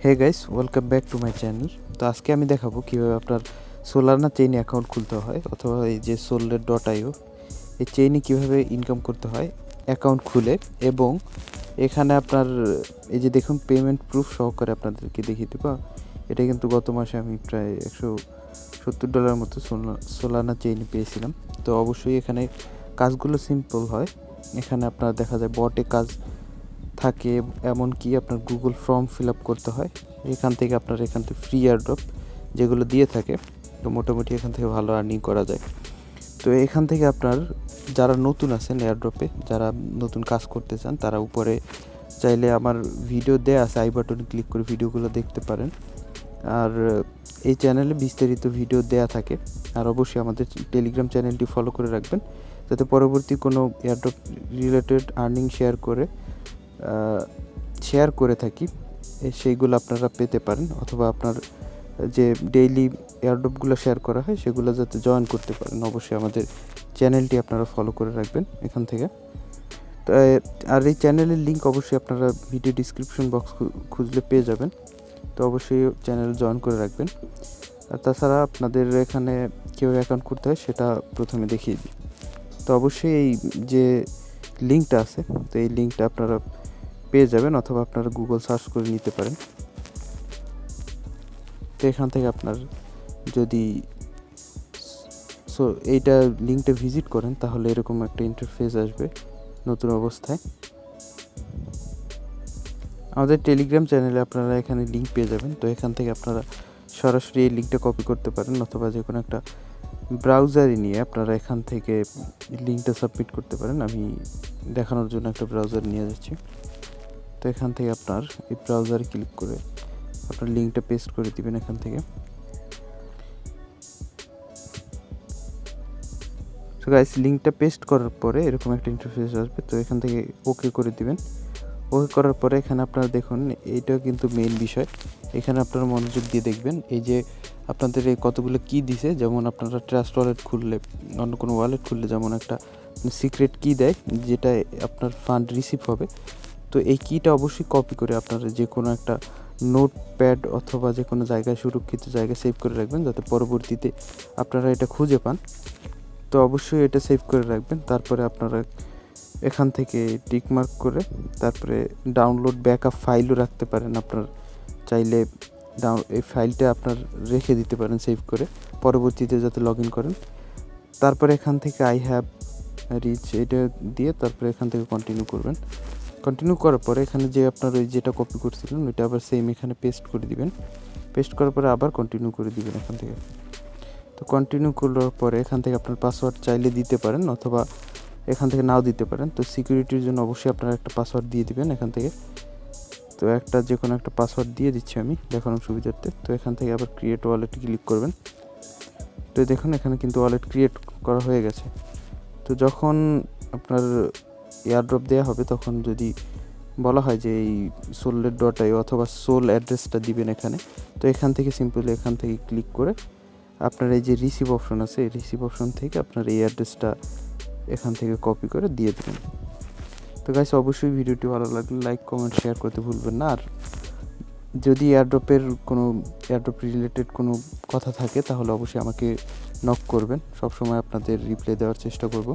Hey guys, welcome back to my channel. তো আজকে আমি দেখাবো কীভাবে আপনার সোলানা চেইনে অ্যাকাউন্ট খুলতে হয়, অথবা এই যে let.io এই চেইনে কীভাবে ইনকাম করতে হয় অ্যাকাউন্ট খুলে। এবং এখানে আপনার এই যে দেখুন পেমেন্ট প্রুফ সহকারে আপনাদেরকে দেখিয়ে দেবো। এটা কিন্তু গত মাসে আমি প্রায় $170 মতো সোলানা চেইনে পেয়েছিলাম। তো অবশ্যই এখানে কাজগুলো সিম্পল হয়। এখানে আপনার দেখা যায় বটে কাজ থাকে, এমনকি আপনার গুগল ফর্ম ফিল আপ করতে হয়। এখান থেকে ফ্রি এয়ারড্রপ যেগুলো দিয়ে থাকে, তো মোটামুটি এখান থেকে ভালো আর্নিং করা যায়। তো এখান থেকে আপনার যারা নতুন আছেন এয়ারড্রপে, যারা নতুন কাজ করতে চান, তারা উপরে চাইলে আমার ভিডিও দেয়া আছে, আই বাটনে ক্লিক করে ভিডিওগুলো দেখতে পারেন। আর এই চ্যানেলে বিস্তারিত ভিডিও দেয়া থাকে। আর অবশ্যই আমাদের টেলিগ্রাম চ্যানেলটি ফলো করে রাখবেন, যাতে পরবর্তী কোনো এয়ারড্রপ রিলেটেড আর্নিং শেয়ার করে থাকি সেইগুলো আপনারা পেতে পারেন, অথবা আপনার যে ডেইলি এয়ারড্রপগুলো শেয়ার করা হয় সেগুলো যাতে জয়েন করতে পারেন। অবশ্যই আমাদের চ্যানেলটি আপনারা ফলো করে রাখবেন এখান থেকে। তো আর এই চ্যানেলের লিঙ্ক অবশ্যই আপনারা ভিডিও ডিসক্রিপশন বক্স খুঁজলে পেয়ে যাবেন। তো অবশ্যই চ্যানেল জয়েন করে রাখবেন। আর তাছাড়া আপনাদের এখানে কীভাবে অ্যাকাউন্ট করতে হয় সেটা প্রথমে দেখিয়ে দিই। তো অবশ্যই এই যে লিঙ্কটা আছে, তো এই লিঙ্কটা আপনারা পেয়ে যাবেন, অথবা আপনারা গুগল সার্চ করে নিতে পারেন। তো এখান থেকে আপনার যদি এইটা লিঙ্কটা ভিজিট করেন, তাহলে এরকম একটা ইন্টারফেস আসবে নতুন অবস্থায়। আমাদের টেলিগ্রাম চ্যানেলে আপনারা এখানে লিঙ্ক পেয়ে যাবেন। তো এখান থেকে আপনারা সরাসরি এই লিঙ্কটা কপি করতে পারেন, অথবা যে কোনো একটা ব্রাউজারে নিয়ে আপনারা এখান থেকে লিঙ্কটা সাবমিট করতে পারেন। আমি দেখানোর জন্য একটা ব্রাউজার নিয়ে যাচ্ছি। তো এখান থেকে আপনার এই ব্রাউজারে ক্লিক করে আপনার লিঙ্কটা পেস্ট করে দিবেন এখান থেকে। তো গাইস, লিঙ্কটা পেস্ট করার পরে এরকম একটা ইন্টারফেস আসবে। তো এখান থেকে ওকে করে দিবেন। ওকে করার পরে এখানে আপনারা দেখুন, এইটা কিন্তু মেইন বিষয়। এখানে আপনারা মনোযোগ দিয়ে দেখবেন, এই যে আপনাদের এই কতগুলো কি দিছে। যেমন আপনারা ট্রাস্ট ওয়ালেট খুললে, অন্য কোনো ওয়ালেট খুললে যেমন একটা সিক্রেট কি দেয়, যেটা আপনার ফান্ড রিসিভ হবে। তো এই কিটা অবশ্যই কপি করে আপনারা যে কোনো একটা নোটপ্যাড অথবা যে কোনো জায়গায়, সুরক্ষিত জায়গায় সেভ করে রাখবেন, যাতে পরবর্তীতে আপনারা এটা খুঁজে পান। তো অবশ্যই এটা সেভ করে রাখবেন। তারপরে আপনারা এখান থেকে টিকমার্ক করে তারপরে ডাউনলোড ব্যাকআপ ফাইলও রাখতে পারেন। আপনার চাইলে এই ফাইলটা আপনার রেখে দিতে পারেন সেভ করে, পরবর্তীতে যাতে লগ ইন করেন। তারপরে এখান থেকে আই হ্যাভ রিচ এটা দিয়ে তারপরে এখান থেকে কন্টিনিউ করবেন। কন্টিনিউ করার পরে এখানে যে আপনার ওই যেটা কপি করছিলেন ওইটা আবার সেম এখানে পেস্ট করে দিবেন। পেস্ট করার পরে আবার কন্টিনিউ করে দিবেন এখান থেকে। তো কন্টিনিউ করার পরে এখান থেকে আপনার পাসওয়ার্ড চাইলে দিতে পারেন, অথবা এখান থেকে নাও দিতে পারেন। তো সিকিউরিটির জন্য অবশ্যই আপনারা একটা পাসওয়ার্ড দিয়ে দিবেন এখান থেকে। তো যে কোনো একটা পাসওয়ার্ড দিয়ে দিচ্ছি আমি দেখানোর সুবিধার্থে। তো এখান থেকে আবার ক্রিয়েট ওয়ালেটে ক্লিক করবেন। তো দেখুন এখানে কিন্তু ওয়ালেট ক্রিয়েট করা হয়ে গেছে। তো যখন আপনার এয়ারড্রপ দেওয়া হবে, তখন যদি বলা হয় যে এই let.io অথবা সোল অ্যাড্রেসটা দিবেন এখানে, তো এখান থেকে সিম্পলি এখান থেকে ক্লিক করে আপনার এই যে রিসিভ অপশন আছে, এই রিসিভ অপশন থেকে আপনার এই অ্যাড্রেসটা এখান থেকে কপি করে দিয়ে দেবেন। তো গাইস, অবশ্যই ভিডিওটি ভালো লাগলে লাইক, কমেন্ট, শেয়ার করতে ভুলবেন না। আর যদি এয়ারড্রপ রিলেটেড কোনো কথা থাকে, তাহলে অবশ্যই আমাকে নক করবেন। সবসময় আপনাদের রিপ্লাই দেওয়ার চেষ্টা করব।